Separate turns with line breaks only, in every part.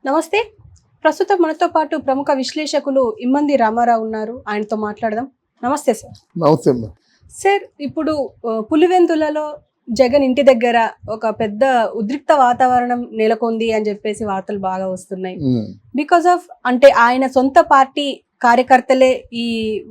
నమస్తే. ప్రస్తుతం మనతో పాటు ప్రముఖ విశ్లేషకులు ఇమ్మంది రామారావు ఉన్నారు. ఆయనతో మాట్లాడదాం. నమస్తే సార్.
నమస్తే.
సార్, ఇప్పుడు పులివెందులలో జగన్ ఇంటి దగ్గర ఒక పెద్ద ఉద్రిక్త వాతావరణం నెలకొంది అని చెప్పేసి వార్తలు బాగా వస్తున్నాయి. బికాస్ ఆఫ్ అంటే ఆయన సొంత పార్టీ కార్యకర్తలే ఈ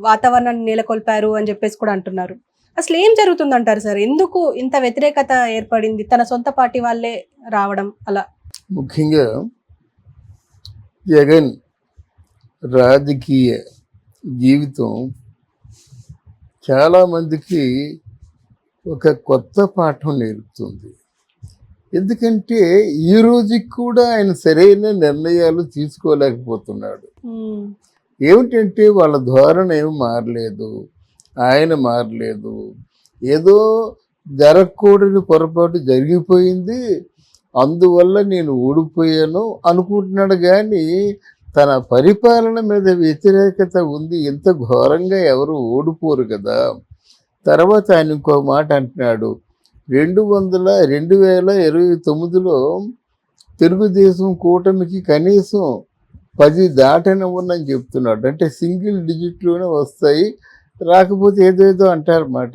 వాతావరణాన్ని నెలకొల్పారు అని చెప్పేసి కూడా అంటున్నారు. అసలు ఏం జరుగుతుందంటారు సార్? ఎందుకు ఇంత వ్యతిరేకత ఏర్పడింది? తన సొంత పార్టీ వాళ్ళే రావడం అలా?
ముఖ్యంగా జగన్ రాజకీయ జీవితం చాలామందికి ఒక కొత్త పాఠం నేర్పుతుంది. ఎందుకంటే ఈ రోజుకి కూడా ఆయన సరైన నిర్ణయాలు తీసుకోలేకపోతున్నాడు. ఏమిటంటే వాళ్ళ ధోరణి ఏమి మారలేదు, ఆయన మారలేదు. ఏదో జరగకూడని పొరపాటు జరిగిపోయింది, అందువల్ల నేను ఓడిపోయాను అనుకుంటున్నాడు. కానీ తన పరిపాలన మీద వ్యతిరేకత ఉంది. ఇంత ఘోరంగా ఎవరు ఓడిపోరు కదా. తర్వాత ఆయన ఇంకో మాట అంటున్నాడు, 2029లో తెలుగుదేశం కూటమికి కనీసం 10 దాటనివ్వనని చెప్తున్నాడు. అంటే సింగిల్ డిజిట్లోనే వస్తాయి, రాకపోతే ఏదేదో అంటారన్నమాట.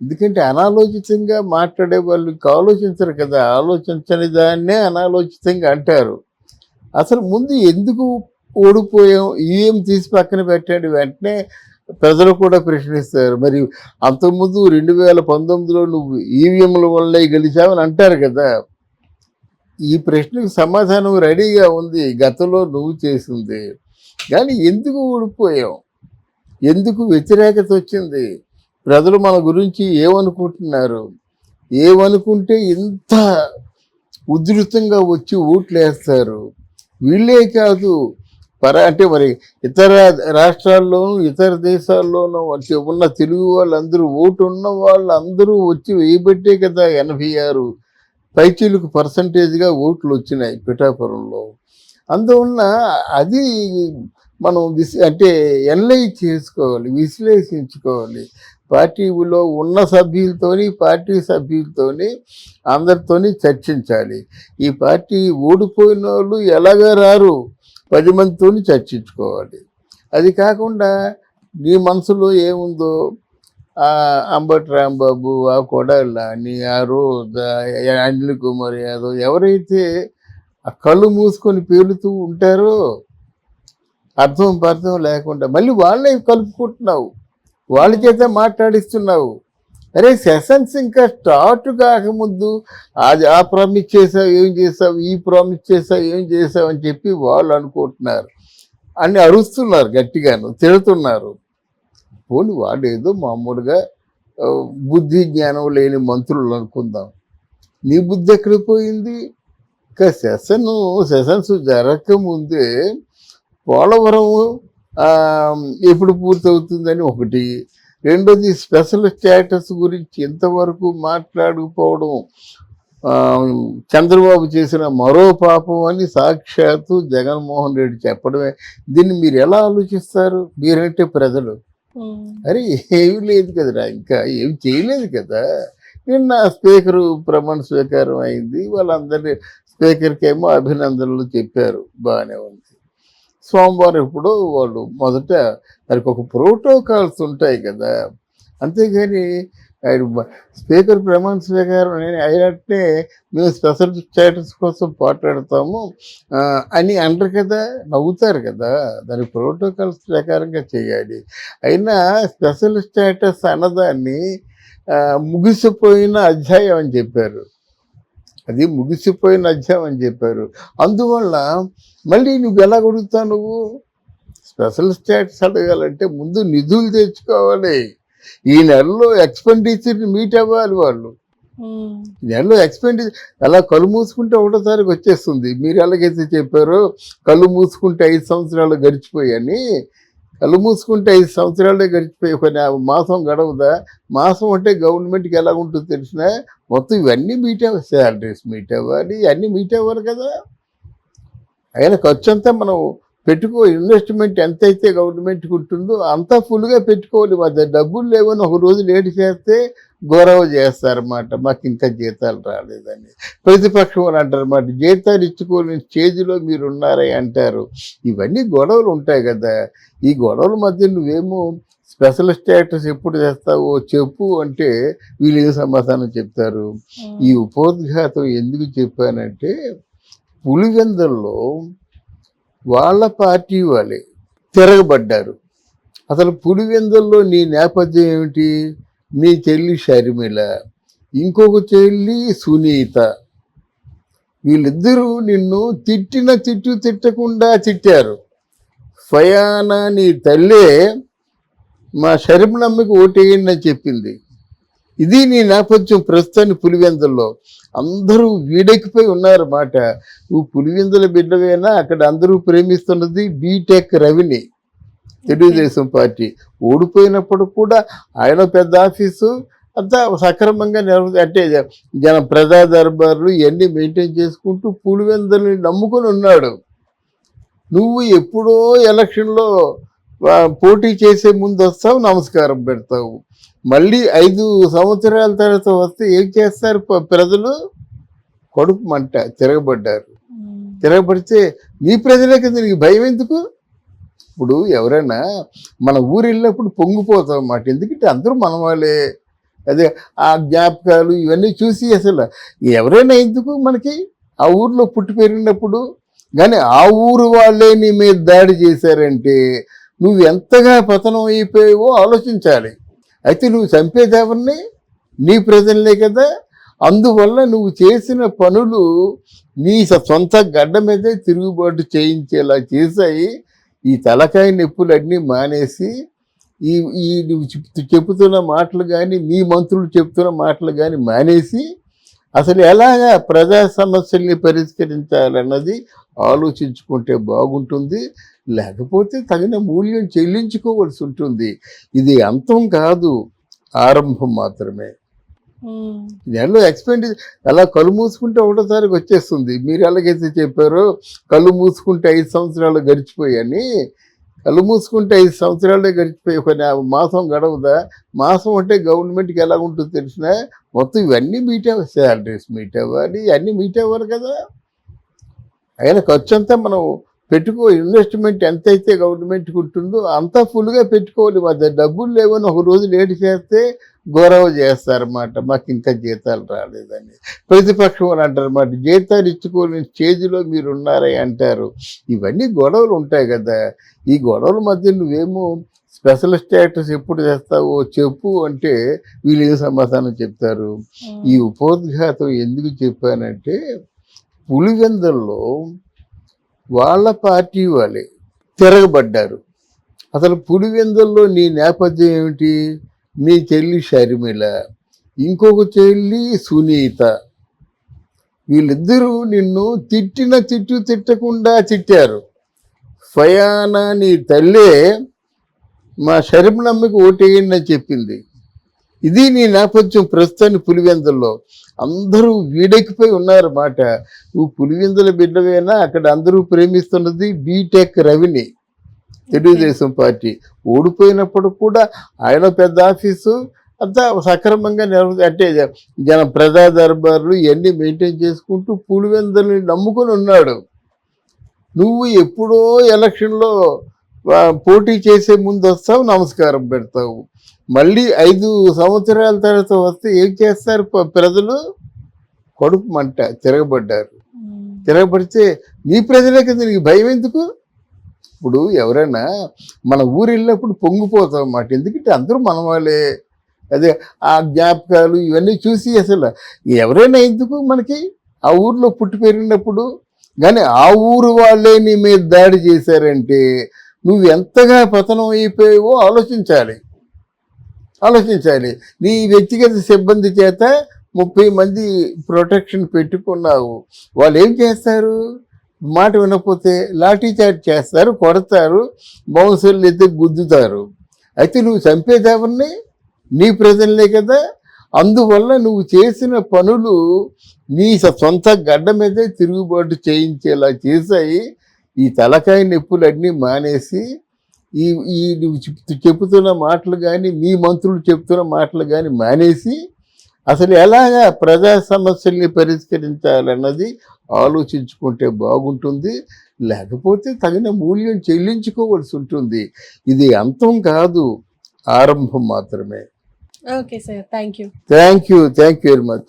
ఎందుకంటే అనాలోచితంగా మాట్లాడే వాళ్ళు ఆలోచించరు కదా, ఆలోచించని దాన్నే అనాలోచితంగా అంటారు. అసలు ముందు ఎందుకు ఓడిపోయాం, ఈవీఎం తీసి పక్కన పెట్టండి, వెంటనే ప్రజలు కూడా ప్రశ్నిస్తారు. మరి అంతకుముందు 2019లో నువ్వు ఈవీఎంల వల్లే గెలిచావని అంటారు కదా. ఈ ప్రశ్నకు సమాధానం రెడీగా ఉంది, గతంలో నువ్వు చేసింది. కానీ ఎందుకు ఓడిపోయాం, ఎందుకు వ్యతిరేకత వచ్చింది, ప్రజలు మన గురించి ఏమనుకుంటున్నారు, ఏమనుకుంటే ఇంత ఉధృతంగా వచ్చి ఓట్లు వేస్తారు. వీళ్ళే కాదు, అంటే మరి ఇతర రాష్ట్రాల్లోనూ ఇతర దేశాల్లోనూ ఉన్న తెలుగు వాళ్ళందరూ, ఓటు ఉన్న వాళ్ళందరూ వచ్చి వేయబట్టే కదా 86 పైచీలకు పర్సంటేజ్గా ఓట్లు వచ్చినాయి పిఠాపురంలో. అందువల్ల అది మనం అంటే ఎనలైజ్ చేసుకోవాలి, విశ్లేషించుకోవాలి. పార్టీలో ఉన్న సభ్యులతోని, పార్టీ సభ్యులతోని, అందరితోని చర్చించాలి. ఈ పార్టీ ఓడిపోయిన వాళ్ళు ఎలాగా రారు, 10 మందితోని చర్చించుకోవాలి. అది కాకుండా నీ మనసులో ఏముందో అంబటి రాంబాబు, ఆ కొడాల అని, ఆ రోజా, అనిల్ కుమార్ యాదవ్ ఎవరైతే ఆ కళ్ళు మూసుకొని పేలుతూ ఉంటారో అర్థం లేకుండా మళ్ళీ వాళ్ళే కలుపుకుంటున్నావు, వాళ్ళ చేత మాట్లాడిస్తున్నావు. అరే సెషన్స్ ఇంకా స్టార్ట్ కాకముందు అది ఆ ప్రామిస్ చేసావు ఏం చేసావు, ఈ ప్రామిస్ చేసావు ఏం చేసావు అని చెప్పి వాళ్ళు అనుకుంటున్నారు, అని అరుస్తున్నారు, గట్టిగాను తిడుతున్నారు. పోనీ వాళ్ళు ఏదో మామూలుగా బుద్ధి జ్ఞానం లేని మంత్రులు అనుకుందాం. నీ బుద్ధి ఎక్కడికి పోయింది? ఇంకా సెషన్స్ జరగకముందే పోలవరం ఎప్పుడు పూర్తవుతుందని ఒకటి, రెండోది స్పెషల్ స్టేటస్ గురించి ఇంతవరకు మాట్లాడకపోవడం చంద్రబాబు చేసిన మరో పాపం అని సాక్షాత్తు జగన్మోహన్ రెడ్డి చెప్పడమే. దీన్ని మీరు ఎలా ఆలోచిస్తారు? మీరంటే ప్రజలు అరే ఏమీ లేదు కదరా, ఇంకా ఏమి చేయలేదు కదా. నిన్న స్పీకరు ప్రమాణ స్వీకారం అయింది, వాళ్ళందరి స్పీకర్కి ఏమో అభినందనలు చెప్పారు, బాగానే ఉంది. సోమవారం ఎప్పుడో వాళ్ళు మొదట దానికి ఒక ప్రోటోకాల్స్ ఉంటాయి కదా, అంతేగాని స్పీకర్ ప్రమాణ స్వీకారం అయినట్టే మేము స్పెషల్ స్టేటస్ కోసం పోట్లాడతాము అని అంటారు కదా, నవ్వుతారు కదా. దాని ప్రోటోకాల్స్ ప్రకారంగా చేయాలి. అయినా స్పెషల్ స్టేటస్ అన్నదాన్ని ముగిసిపోయిన అధ్యాయం అని చెప్పారు, అది ముగిసిపోయిన అధ్యాయం అని చెప్పారు. అందువల్ల మళ్ళీ నువ్వు ఎలా అడుగుతావు? నువ్వు స్పెషల్ స్టేటస్ అడగాలంటే ముందు నిధులు తెచ్చుకోవాలి. ఈ నెలలో ఎక్స్పెండిచర్ని మీట్ అవ్వాలి వాళ్ళు. ఈ నెలలో ఎక్స్పెండిచర్ అలా కళ్ళు మూసుకుంటే 1వ తారీఖు వచ్చేస్తుంది. మీరు ఎలాగైతే చెప్పారో కళ్ళు మూసుకుంటే 5 సంవత్సరాలు గడిచిపోయాయని, కళ్ళు మూసుకుంటే 5 సంవత్సరాలే గడిచిపోయి ఒక మాసం గడవదా? మాసం అంటే గవర్నమెంట్కి ఎలా ఉంటుందో తెలిసిన మొత్తం ఇవన్నీ మీట్ అవ్వాలి, శాలరీస్ మీట్ అవ్వాలి, అన్నీ మీట్ అవ్వాలి కదా. అయినా ఖర్చు అంతా మనం ఇన్వెస్ట్మెంట్ ఎంతైతే గవర్నమెంట్కి ఉంటుందో అంతా ఫుల్గా పెట్టుకోవాలి. మరి డబ్బులు లేవని ఒక రోజు లేట్ చేస్తే గౌరవ చేస్తారన్నమాట, మాకు ఇంకా జీతాలు రాలేదని. ప్రతిపక్షం అని అంటారన్నమాట, జీతాలు ఇచ్చుకోలేని స్టేజ్లో మీరు ఉన్నారని అంటారు. ఇవన్నీ గొడవలు ఉంటాయి కదా. ఈ గొడవల మధ్య నువ్వేమో స్పెషల్ స్టేటస్ ఎప్పుడు చేస్తావో చెప్పు అంటే వీళ్ళు ఏం సమాధానం చెప్తారు. ఈ ఉపోద్ఘాతం ఎందుకు చెప్పానంటే, పులివెందుల్లో వాళ్ళ పార్టీ వాళ్ళే తిరగబడ్డారు. అసలు పులివెందుల్లో నీ నేపథ్యం ఏమిటి? నీ చెల్లి షర్మిల, ఇంకొక చెల్లి సునీత, వీళ్ళిద్దరూ నిన్ను తిట్టకుండా తిట్టారు. ఫయానా నీ తల్లే మా షర్మిలమ్మకి ఓటేయండి అని చెప్పింది. ఇది నీ నేపథ్యం ప్రస్తుతాన్ని పులివెందుల్లో. అందరూ వీడెక్కిపోయి ఉన్నారన్నమాట. నువ్వు పులివెందుల బిడ్డవేనా? అక్కడ అందరూ ప్రేమిస్తున్నది బీటెక్ రవిని, తెలుగుదేశం పార్టీ. ఓడిపోయినప్పుడు కూడా ఆయన పెద్ద ఆఫీసు అంతా సక్రమంగా అంటే జన ప్రజా దర్బార్లు ఇవన్నీ మెయింటైన్ చేసుకుంటూ పులివెందులని నమ్ముకొని ఉన్నాడు. నువ్వు ఎప్పుడో ఎలక్షన్లో పోటీ చేసే ముందు వస్తావు, నమస్కారం పెడతావు. మళ్ళీ 5 సంవత్సరాల తర్వాత వస్తే ఏం చేస్తారు ప్రజలు? కడుపు మంట, తిరగబడ్డారు. తిరగబడితే మీ ప్రజలే కదా, నీకు భయం ఎందుకు? ఇప్పుడు ఎవరైనా మన ఊరు వెళ్ళినప్పుడు పొంగిపోతాం అన్నమాట. ఎందుకంటే అందరూ మన వాళ్ళే. అదే ఆ జ్ఞాపకాలు ఇవన్నీ చూసి అసలు ఎవరైనా ఎందుకు మనకి ఆ ఊర్లో పుట్టి పెరిగినప్పుడు. కానీ ఆ ఊరు వాళ్ళే నీ మీద దాడి చేశారంటే నువ్వు ఎంతగా పతనం అయిపోయావో ఆలోచించాలి. అయితే నువ్వు చంపేదేవరిని నీ ప్రజలే కదా. అందువల్ల నువ్వు చేసిన పనులు నీ సొంత గడ్డ మీదే తిరుగుబాటు చేయించేలా చేశాయి. ఈ తలకాయ నొప్పులన్నీ మానేసి ఈ ఈ నువ్వు చెబుతున్న మాటలు కానీ, మీ మంత్రులు చెప్తున్న మాటలు కానీ మానేసి అసలు ఎలాగా ప్రజా సమస్యల్ని పరిష్కరించాలన్నది ఆలోచించుకుంటే బాగుంటుంది. లేకపోతే తగిన మూల్యం చెల్లించుకోవాల్సి ఉంటుంది. ఇది అంతం కాదు, ఆరంభం మాత్రమే. నెలలో ఎక్స్పెండిచర్ అలా కళ్ళు మూసుకుంటే ఒకటోసారికి వచ్చేస్తుంది. మీరు ఎలాగైతే చెప్పారో కళ్ళు మూసుకుంటే 5 సంవత్సరాలు గడిచిపోయాయని, కళ్ళు మూసుకుంటే 5 సంవత్సరాలే గడిచిపోయి ఒక మాసం గడవదా? మాసం అంటే గవర్నమెంట్కి ఎలా ఉంటుందో తెలిసిన మొత్తం ఇవన్నీ మీట్ అవ్వాలి, శాలరీస్ మీట్ అవ్వాలి, అన్నీ మీట్ అవ్వాలి కదా. అయినా ఖర్చు అంతా మనం ఇన్వెస్ట్మెంట్ ఎంతైతే గవర్నమెంట్కి ఉంటుందో అంతా ఫుల్గా పెట్టుకోవాలి. మధ్య డబ్బులు లేవని ఒక రోజు లేట్ చేస్తే గౌరవ చేస్తారన్నమాట, మాకు ఇంకా జీతాలు రాలేదని. ప్రతిపక్షం అని అంటారన్నమాట, జీతాలు ఇచ్చుకోలేని స్టేజ్లో మీరు ఉన్నారని అంటారు. ఇవన్నీ గొడవలు ఉంటాయి కదా. ఈ గొడవల మధ్య నువ్వేమో స్పెషల్ స్టేటస్ ఎప్పుడు చేస్తావో చెప్పు అంటే వీళ్ళు ఏం సమాధానం చెప్తారు. ఈ ఉపోద్ఘాతం ఎందుకు చెప్పానంటే, పులివెందుల్లో వాళ్ళ పార్టీ వాళ్ళే తిరగబడ్డారు. అసలు పులివెందుల్లో నీ నేపథ్యం ఏమిటి? నీ చెల్లి షర్మిల, ఇంకొక చెల్లి సునీత, వీళ్ళిద్దరూ నిన్ను తిట్టకుండా తిట్టారు. ఫయానా నీ తల్లే మా షర్మిలమ్మకి ఓటేయండి అని చెప్పింది. ఇది నీ నేపథ్యం ప్రస్తుతాన్ని పులివెందుల్లో. అందరూ వీడెక్కిపోయి ఉన్నారన్నమాట. నువ్వు పులివెందుల బిడ్డవేనా? అక్కడ అందరూ ప్రేమిస్తున్నది బీటెక్ రవిని, తెలుగుదేశం పార్టీ. ఓడిపోయినప్పుడు కూడా ఆయన పెద్ద ఆఫీసు అంతా సక్రమంగా అంటే జన ప్రజా దర్బార్లు ఇవన్నీ మెయింటైన్ చేసుకుంటూ పులివెందులని నమ్ముకొని ఉన్నాడు. నువ్వు ఎప్పుడో ఎలక్షన్లో పోటీ చేసే ముందు వస్తావు, నమస్కారం పెడతావు. మళ్ళీ 5 సంవత్సరాల తర్వాత వస్తే ఏం చేస్తారు ప్రజలు? కడుపు మంట, తిరగబడ్డారు. తిరగబడితే మీ ప్రజలే కదా, నీకు భయం ఎందుకు? ఇప్పుడు ఎవరైనా మన ఊరు వెళ్ళినప్పుడు పొంగిపోతాం అన్నమాట. ఎందుకంటే అందరూ మన వాళ్ళే. అదే ఆ జ్ఞాపకాలు ఇవన్నీ చూసి అసలు ఎవరైనా ఎందుకు మనకి ఆ ఊర్లో పుట్టి పెరిగినప్పుడు. కానీ ఆ ఊరు వాళ్ళే నీ మీద దాడి చేశారంటే నువ్వు ఎంతగా పతనం అయిపోయావో ఆలోచించాలి. నీ వ్యక్తిగత సిబ్బంది చేత 30 మంది ప్రొటెక్షన్ పెట్టుకున్నావు. వాళ్ళు ఏం చేస్తారు? మాట వినకపోతే లాఠీ చార్జ్ చేస్తారు, కొడతారు, బౌన్సర్లు ఎత్తి గుద్దుతారు. అయితే నువ్వు చంపేదేవరిని నీ ప్రజలే కదా. అందువల్ల నువ్వు చేసిన పనులు నీ సొంత గడ్డ మీదే తిరుగుబాటు చేయించేలా చేశాయి. ఈ తలకాయ నొప్పులన్నీ మానేసి ఈ నువ్వు చెబుతున్న మాటలు కానీ, మీ మంత్రులు చెప్తున్న మాటలు కానీ మానేసి అసలు ఎలాగా ప్రజా సమస్యల్ని పరిష్కరించాలన్నది ఆలోచించుకుంటే బాగుంటుంది. లేకపోతే తగిన మూల్యం చెల్లించుకోవాల్సి ఉంటుంది. ఇది అంతం కాదు, ఆరంభం మాత్రమే.
Okay sir, thank you.
Thank you very much.